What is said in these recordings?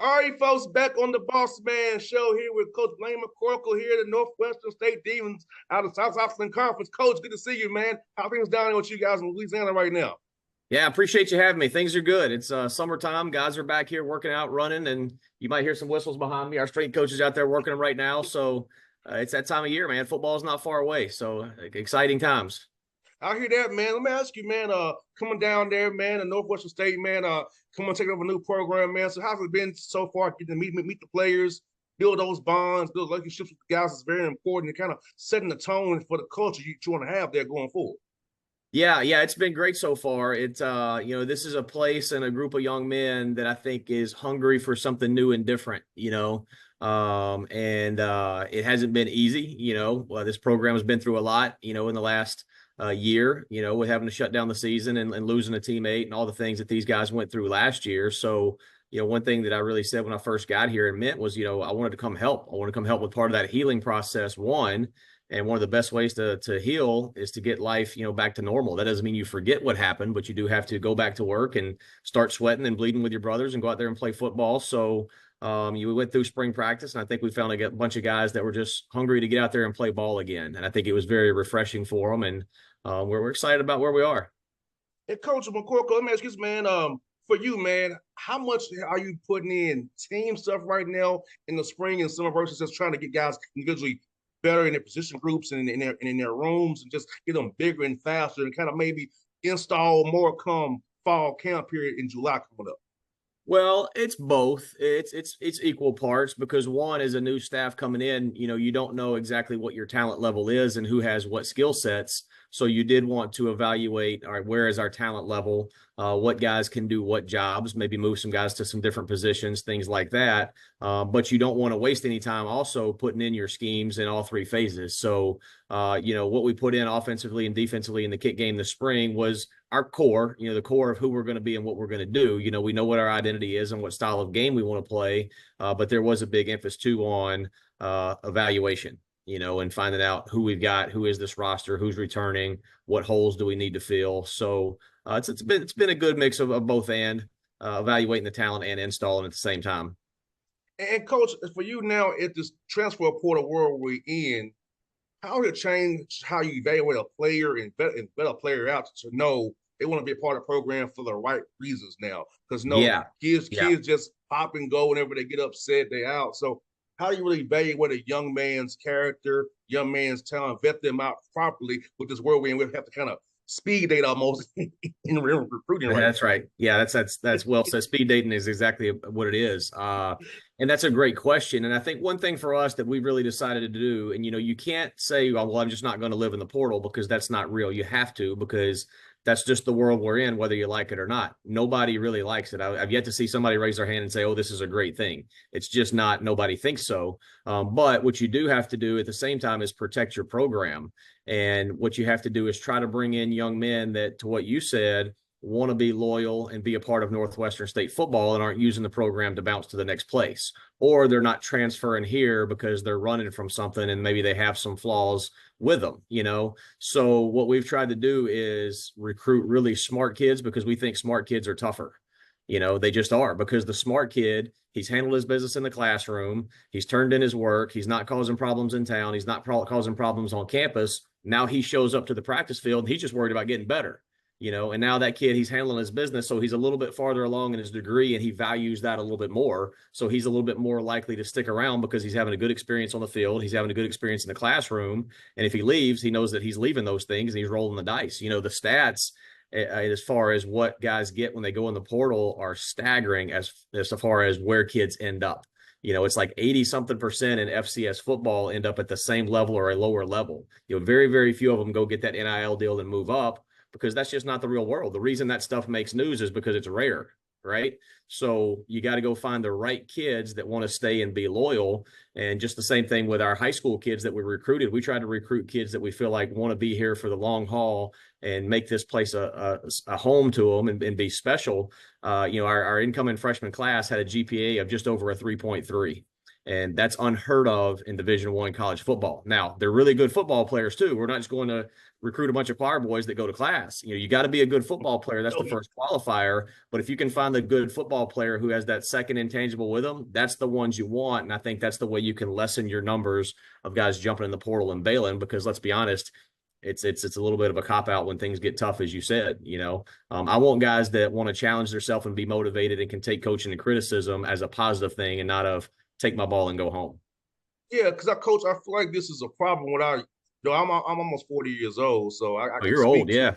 All right, folks, back on the Bossman show here with Coach Blaine McCorkle here at the Northwestern State Demons out of South Austin Conference. Coach, good to see you, man. How things down there with you guys in Louisiana right now? Yeah, appreciate you having me. Things are good. It's summertime. Guys are back here working out, running, and you might hear some whistles behind me. Our strength coach is out there working them right now. So it's that time of year, man. Football's not far away. So exciting times. I hear that, man. Let me ask you, man, coming down there, man, in Northwestern State, man, coming to take over a new program, man. So how's it been so far getting to meet the players, build those bonds, build relationships with the guys is very important and kind of setting the tone for the culture you want to have there going forward. Yeah, it's been great so far. This is a place and a group of young men that I think is hungry for something new and different, and it hasn't been easy, this program has been through a lot, in the last year, with having to shut down the season and losing a teammate and all the things that these guys went through last year. So, one thing that I really said when I first got here and meant was, I wanted to come help. I want to come help with part of that healing process, one. And one of the best ways to heal is to get life, back to normal. That doesn't mean you forget what happened, but you do have to go back to work and start sweating and bleeding with your brothers and go out there and play football. So you went through spring practice, and I think we found a bunch of guys that were just hungry to get out there and play ball again. And I think it was very refreshing for them. And we're excited about where we are. Hey, Coach McCorkle, let me ask you this, man. For you, man, how much are you putting in team stuff right now in the spring and summer versus just trying to get guys individually better in their position groups and in their rooms and just get them bigger and faster and kind of maybe install more come fall camp period in July coming up? Well, it's both. It's equal parts because one is a new staff coming in, you don't know exactly what your talent level is and who has what skill sets. So you did want to evaluate, all right, where is our talent level? What guys can do what jobs, maybe move some guys to some different positions, things like that. But you don't want to waste any time also putting in your schemes in all three phases. So, what we put in offensively and defensively in the kick game this spring was our core, the core of who we're going to be and what we're going to do. We know what our identity is and what style of game we want to play. But there was a big emphasis too on evaluation, and finding out who we've got, who is this roster, who's returning, what holes do we need to fill. So it's been a good mix of both and evaluating the talent and installing at the same time. And Coach, for you now at this transfer portal world we're in, how did it change how you evaluate a player and vet a player out to know they want to be a part of the program for the right reasons now? Because Yeah. Yeah. kids just pop and go whenever they get upset, they out. So how do you really evaluate a young man's character, young man's talent, vet them out properly with this world we have to kind of speed date almost in real recruiting right That's right. Yeah, that's well said. Speed dating is exactly what it is. And that's a great question. And I think one thing for us that we really decided to do, and you can't say, oh, well, I'm just not going to live in the portal because that's not real. You have to, because that's just the world we're in, whether you like it or not. Nobody really likes it. I've yet to see somebody raise their hand and say, oh, this is a great thing. It's just not, nobody thinks so. But what you do have to do at the same time is protect your program. And what you have to do is try to bring in young men that, to what you said, want to be loyal and be a part of Northwestern State football and aren't using the program to bounce to the next place. Or they're not transferring here because they're running from something and maybe they have some flaws with them, So what we've tried to do is recruit really smart kids because we think smart kids are tougher. They just are, because the smart kid, he's handled his business in the classroom. He's turned in his work. He's not causing problems in town. He's not causing problems on campus. Now he shows up to the practice field and he's just worried about getting better. And now that kid, he's handling his business. So he's a little bit farther along in his degree and he values that a little bit more. So he's a little bit more likely to stick around because he's having a good experience on the field. He's having a good experience in the classroom. And if he leaves, he knows that he's leaving those things and he's rolling the dice. The stats as far as what guys get when they go in the portal are staggering as far as where kids end up. It's like 80-something% in FCS football end up at the same level or a lower level. Very, very few of them go get that NIL deal and move up, because that's just not the real world. The reason that stuff makes news is because it's rare, right? So you got to go find the right kids that want to stay and be loyal. And just the same thing with our high school kids that we recruited. We tried to recruit kids that we feel like want to be here for the long haul and make this place a home to them and be special. Our incoming freshman class had a GPA of just over a 3.3. And that's unheard of in Division I college football. Now, they're really good football players too. We're not just going to recruit a bunch of choir boys that go to class. You know, you got to be a good football player. That's the first qualifier. But if you can find the good football player who has that second intangible with them, that's the ones you want. And I think that's the way you can lessen your numbers of guys jumping in the portal and bailing, because let's be honest, it's a little bit of a cop out when things get tough, as you said. You know, I want guys that want to challenge themselves and be motivated and can take coaching and criticism as a positive thing, and not of take my ball and go home. Yeah, because coach, I feel like this is a problem when I'm almost 40 years old, so I Oh, can you're old, speak to. yeah.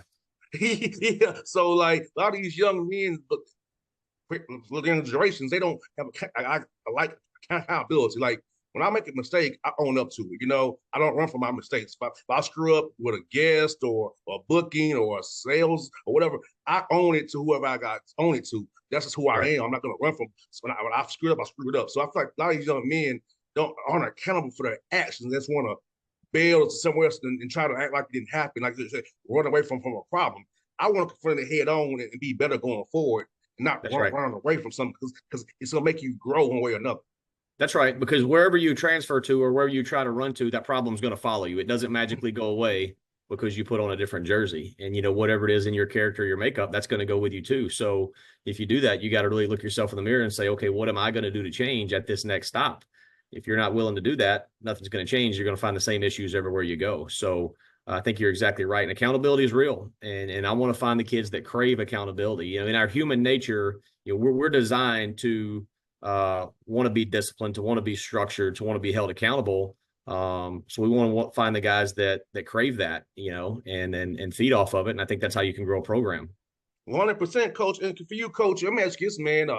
Yeah, so like a lot of these young men, but the generations, they don't have I like accountability. Like when I make a mistake, I own up to it. You know, I don't run from my mistakes. If I screw up with a guest or a booking or a sales or whatever, I own it to whoever I got own it to. That's just who I Right. am. I'm not going to run from. So when I screwed up, I screwed up. So I feel like a lot of these young men aren't accountable for their actions. They just want to bail to somewhere else and try to act like it didn't happen, like they said, run away from a problem. I want to confront it head on and be better going forward, and not That's right. run away from something, because it's gonna make you grow one way or another. That's right. Because wherever you transfer to or wherever you try to run to, that problem's going to follow you. It doesn't magically go away because you put on a different jersey. And, you know, whatever it is in your character, your makeup, that's going to go with you too. So if you do that, you got to really look yourself in the mirror and say, okay, what am I going to do to change at this next stop? If you're not willing to do that, nothing's going to change. You're going to find the same issues everywhere you go. So I think you're exactly right. And accountability is real. And I want to find the kids that crave accountability. You know, in our human nature, you know, we're designed to want to be disciplined, to want to be structured, to want to be held accountable. So we want to find the guys that crave that, you know, and feed off of it. And I think that's how you can grow a program. 100%, coach. And for you, coach, let me ask you this, man.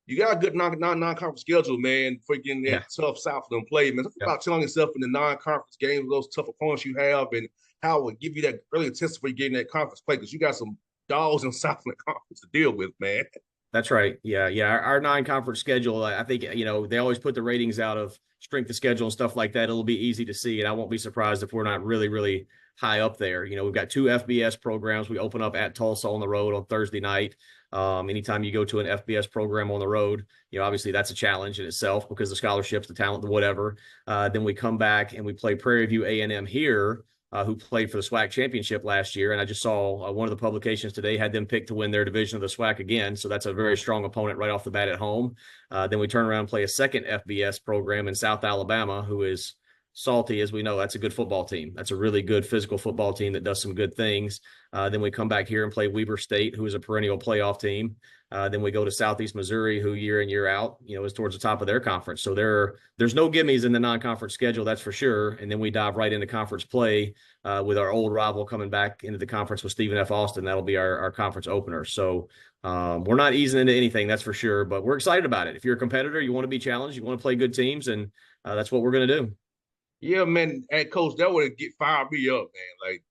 You got a good non-conference schedule, man, for getting that Yeah. tough Southland play, man. Talk Yeah. about telling yourself in the non-conference games, those tough opponents you have, and how it would give you that early test for you getting that conference play, because you got some dogs in Southland Conference to deal with, man. That's right. Yeah. Yeah. Our non-conference schedule, I think, you know, they always put the ratings out of strength of schedule and stuff like that. It'll be easy to see. And I won't be surprised if we're not really, really high up there. You know, we've got 2 FBS programs. We open up at Tulsa on the road on Thursday night. Anytime you go to an FBS program on the road, you know, obviously that's a challenge in itself because the scholarships, the talent, the whatever. Then we come back and we play Prairie View A&M here, who played for the SWAC championship last year. And I just saw one of the publications today had them picked to win their division of the SWAC again. So that's a very strong opponent right off the bat at home. Then we turn around and play a second FBS program in South Alabama, who is salty, as we know. That's a good football team. That's a really good physical football team that does some good things. Then we come back here and play Weber State, who is a perennial playoff team. Then we go to Southeast Missouri, who year in, year out, you know, is towards the top of their conference. So there's no gimmies in the non-conference schedule, that's for sure. And then we dive right into conference play with our old rival coming back into the conference with Stephen F. Austin. That'll be our conference opener. So we're not easing into anything, that's for sure. But we're excited about it. If you're a competitor, you want to be challenged, you want to play good teams, and that's what we're going to do. Yeah, man. And coach, that would get fired me up, man. Like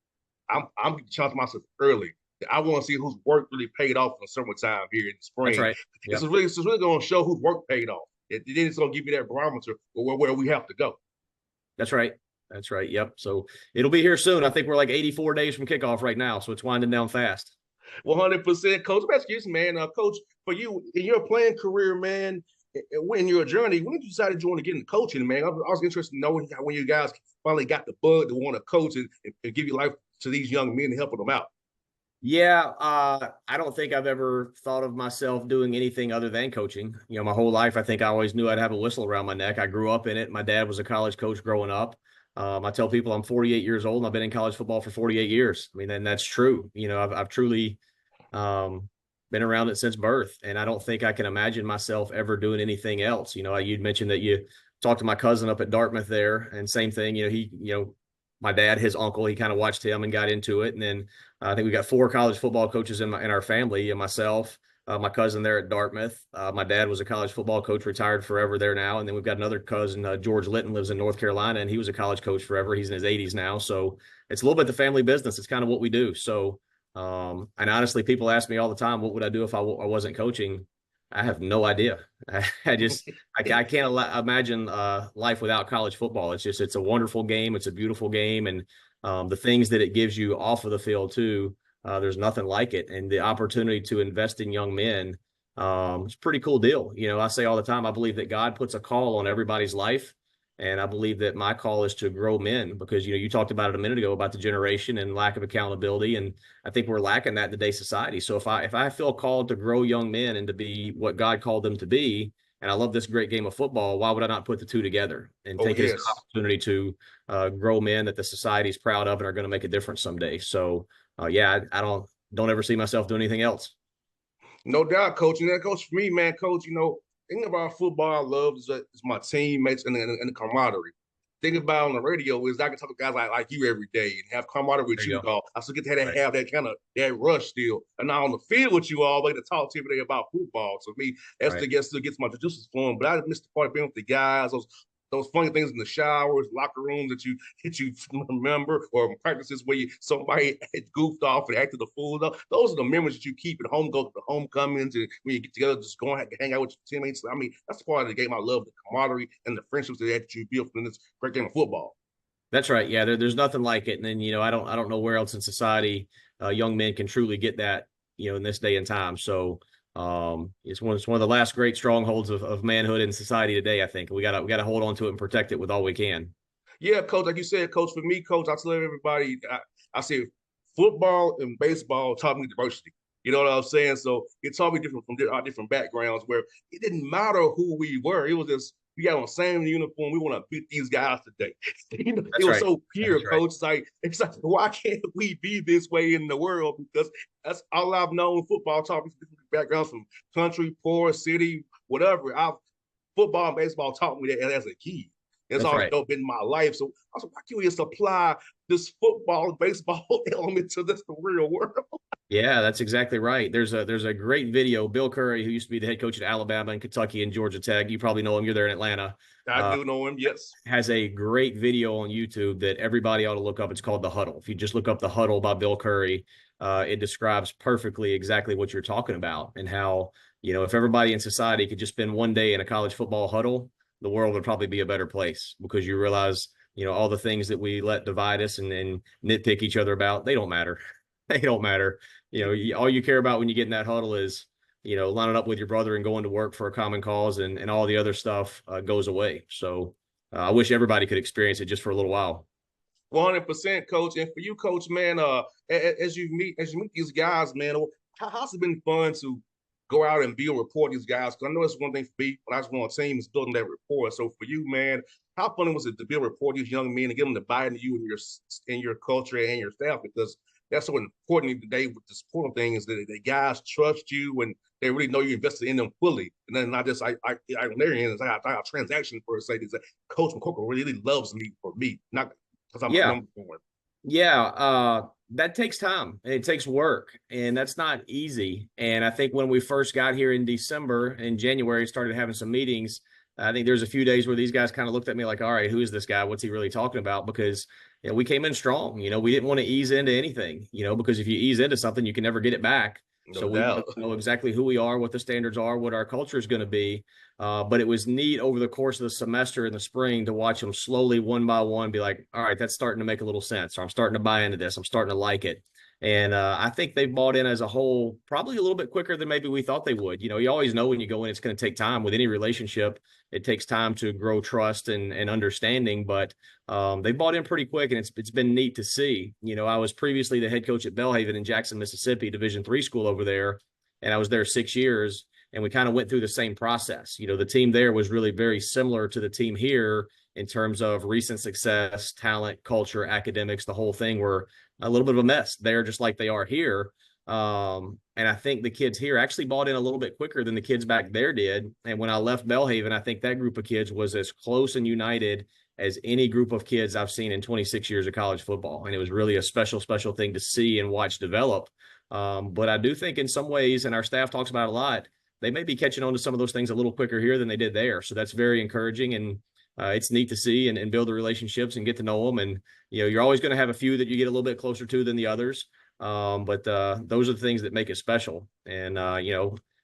I'm challenging myself early. I want to see whose work really paid off in the summertime here in the That's spring. right. It's Yep. really going to show whose work paid off. Then it's going to give you that barometer where we have to go. That's right. That's right. Yep. So it'll be here soon. I think we're like 84 days from kickoff right now. So it's winding down fast. 100%, coach. Best excuse, man. Coach, for you in your playing career, man, in your journey, when did you decide you want to get into coaching, man? I was interested in knowing when you guys finally got the bug to want to coach and give your life to these young men and helping them out. Yeah, I don't think I've ever thought of myself doing anything other than coaching. You know, my whole life, I think I always knew I'd have a whistle around my neck. I grew up in it. My dad was a college coach growing up. I tell people I'm 48 years old and I've been in college football for 48 years. I mean, and that's true. You know, I've truly been around it since birth, and I don't think I can imagine myself ever doing anything else. You know, you'd mentioned that you talked to my cousin up at Dartmouth there, and same thing. My dad, his uncle, he kind of watched him and got into it, and then I think we got 4 college football coaches in our family, and myself, my cousin there at Dartmouth. My dad was a college football coach, retired forever there now, and then we've got another cousin, George Litton, lives in North Carolina, and he was a college coach forever. He's in his 80s now, so it's a little bit the family business. It's kind of what we do. So. And honestly, people ask me all the time, what would I do if I wasn't coaching? I have no idea. I can't imagine life without college football. It's a wonderful game. It's a beautiful game. And the things that it gives you off of the field too, there's nothing like it. And the opportunity to invest in young men It's a pretty cool deal. I say all the time, I believe that God puts a call on everybody's life. And I believe that my call is to grow men because, you talked about it a minute ago about the generation and lack of accountability. And I think we're lacking that in today's society. So if I feel called to grow young men and to be what God called them to be, and I love this great game of football, why would I not put the two together and Oh take it as an yes. opportunity to grow men that the society is proud of and are going to make a difference someday? So, yeah, I don't ever see myself doing anything else. No doubt, coach. And that goes for me, man, coach. Thing about football I love is my teammates and the camaraderie. Thing about on the radio is I can talk to guys like you every day and have camaraderie There with you you, go. dog. I still get to Right. have that kind of that rush still. And now on the field with you all, like to talk to you today about football. So me, that's Right. still gets my juices flowing. But I miss the part of being with the guys, those funny things in the showers, locker rooms that you remember, or practices where somebody goofed off and acted a fool. Those are the memories that you keep at home. Go to the homecomings and when you get together, just go and hang out with your teammates. I mean, that's part of the game I love, the camaraderie and the friendships that you build from this great game of football. That's right. Yeah, there's nothing like it. And then, I don't know where else in society young men can truly get that, in this day and time. So it's one of the last great strongholds of manhood in society today, I think. We gotta hold on to it and protect it with all we can. Yeah, coach, like you said, coach, for me, coach, I tell everybody, I say football and baseball taught me diversity. You know what I'm saying? So it taught me different from our different backgrounds where it didn't matter who we were. It was just we got on the same uniform. We want to beat these guys today. It That's was right. so pure, That's right. coach. It's like why can't we be this way in the world? Because that's all I've known. Football taught me from different backgrounds from country, poor, city, whatever. Football and baseball taught me that as a kid. It's That's always right. been in my life. So I was like, why can't we just apply this football and baseball element to this the real world? Yeah, that's exactly right. There's a great video. Bill Curry, who used to be the head coach at Alabama and Kentucky and Georgia Tech, you probably know him. You're there in Atlanta. I Uh, do know him, yes. has a great video on YouTube that everybody ought to look up. It's called The Huddle. If you just look up The Huddle by Bill Curry, it describes perfectly exactly what you're talking about and how, if everybody in society could just spend one day in a college football huddle, the world would probably be a better place because you realize, all the things that we let divide us and nitpick each other about, they don't matter. They don't matter. All you care about when you get in that huddle is, lining up with your brother and going to work for a common cause and all the other stuff goes away. So, I wish everybody could experience it just for a little while. 100%, coach. And for you, coach, man, as you meet these guys, man, how's it been fun to go out and build rapport with these guys? Because I know it's one thing for me when I was on a team is building that rapport. So for you, man, how fun was it to build rapport with these young men and get them to buy into you and your culture and your staff? Because that's so important today with the support thing is that the guys trust you and they really know you invested in them fully. And then not just on their end, it's like a transaction per se. Is that Coach McCorkle really loves me for me, not because I'm a Yeah. number one. Yeah. That takes time and it takes work, and that's not easy. And I think when we first got here in December and January, started having some meetings. I think there's a few days where these guys kind of looked at me like, all right, who is this guy? What's he really talking about? Because we came in strong. We didn't want to ease into anything, because if you ease into something, you can never get it back. No So we doubt. wanted to know exactly who we are, what the standards are, what our culture is going to be. But it was neat over the course of the semester in the spring to watch them slowly, one by one, be like, all right, that's starting to make a little sense. Or I'm starting to buy into this. I'm starting to like it. And I think they bought in as a whole probably a little bit quicker than maybe we thought they would. You always know when you go in, it's going to take time with any relationship. It takes time to grow trust and understanding, but they bought in pretty quick, and it's been neat to see. I was previously the head coach at Belhaven in Jackson, Mississippi, Division III school over there, and I was there 6 years, and we kind of went through the same process. The team there was really very similar to the team here in terms of recent success, talent, culture, academics. The whole thing were a little bit of a mess there, just like they are here. And I think the kids here actually bought in a little bit quicker than the kids back there did. And when I left Belhaven, I think that group of kids was as close and united as any group of kids I've seen in 26 years of college football. And it was really a special, special thing to see and watch develop. But I do think in some ways, and our staff talks about it a lot, they may be catching on to some of those things a little quicker here than they did there. So that's very encouraging. And it's neat to see and build the relationships and get to know them. And, you're always going to have a few that you get a little bit closer to than the others. But those are the things that make it special. And,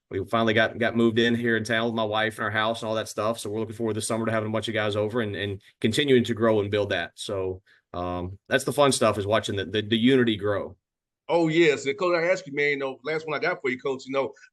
we finally got moved in here in town with my wife and our house and all that stuff. So we're looking forward this summer to having a bunch of guys over and continuing to grow and build that. So that's the fun stuff is watching the unity grow. Oh yes, and coach, I ask you, man. Last one I got for you, coach.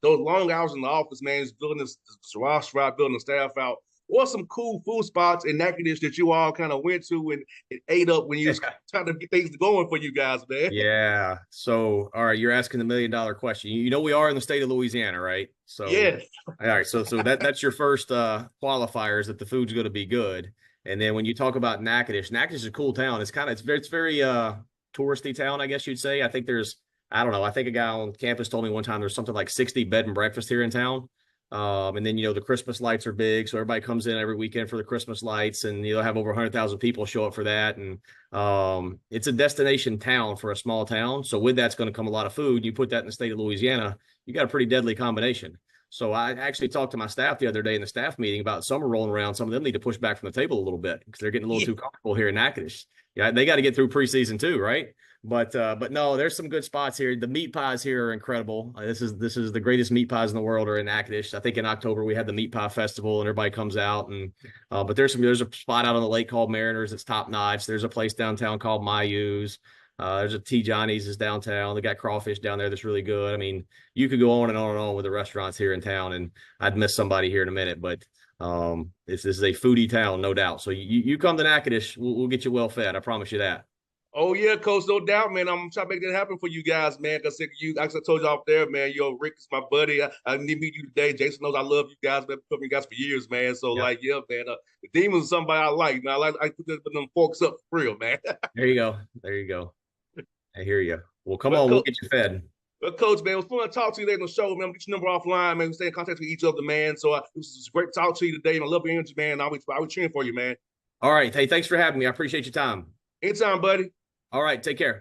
Those long hours in the office, man, is building this roster out, building the staff out. What some cool food spots in Natchitoches that you all kind of went to and ate up when you was trying to get things going for you guys, man? Yeah. So, all right, you're asking the $1 million question. You know we are in the state of Louisiana, right? So, Yes. all right. So that's your first qualifier is that the food's going to be good. And then when you talk about Natchitoches, Natchitoches is a cool town. It's very touristy town, I guess you'd say. I don't know. I think a guy on campus told me one time there's something like 60 bed and breakfast here in town. And then the Christmas lights are big, so everybody comes in every weekend for the Christmas lights, and you'll have over 100,000 people show up for that. And it's a destination town for a small town. So with that's going to come a lot of food. You put that in the state of Louisiana, you got a pretty deadly combination. So I actually talked to my staff the other day in the staff meeting about summer rolling around. Some of them need to push back from the table a little bit because they're getting a little too comfortable here in Natchitoches. Yeah, they got to get through preseason too, right? But no, there's some good spots here. The meat pies here are incredible. This is the greatest meat pies in the world are in Natchitoches. I think in October we had the meat pie festival and everybody comes out and but there's a spot out on the lake called Mariners that's top notch. There's a place downtown called Mayu's. There's a T Johnny's is downtown. They got crawfish down there that's really good. I mean, you could go on and on and on with the restaurants here in town, and I'd miss somebody here in a minute, but this is a foodie town, no doubt. So you come to Natchitoches, we'll get you well fed. I promise you that. Oh yeah, coach, no doubt, man. I'm trying to make that happen for you guys, man. Because like I told you off there, man. Rick is my buddy. I need to meet you today. Jason knows I love you guys. Been covering you guys for years, man. So Yeah. like, yeah, man. The Demons is somebody I like, man. I put them forks up for real, man. There you go. There you go. I hear you. Well, come but on, we'll coach, get you fed. coach, man, it was fun to talk to you later on the show, man. Get your number offline, man. We stay in contact with each other, man. So it was great to talk to you today, and I love your energy, man. I was cheering for you, man. All right. Hey, thanks for having me. I appreciate your time. Anytime, buddy. All right. Take care.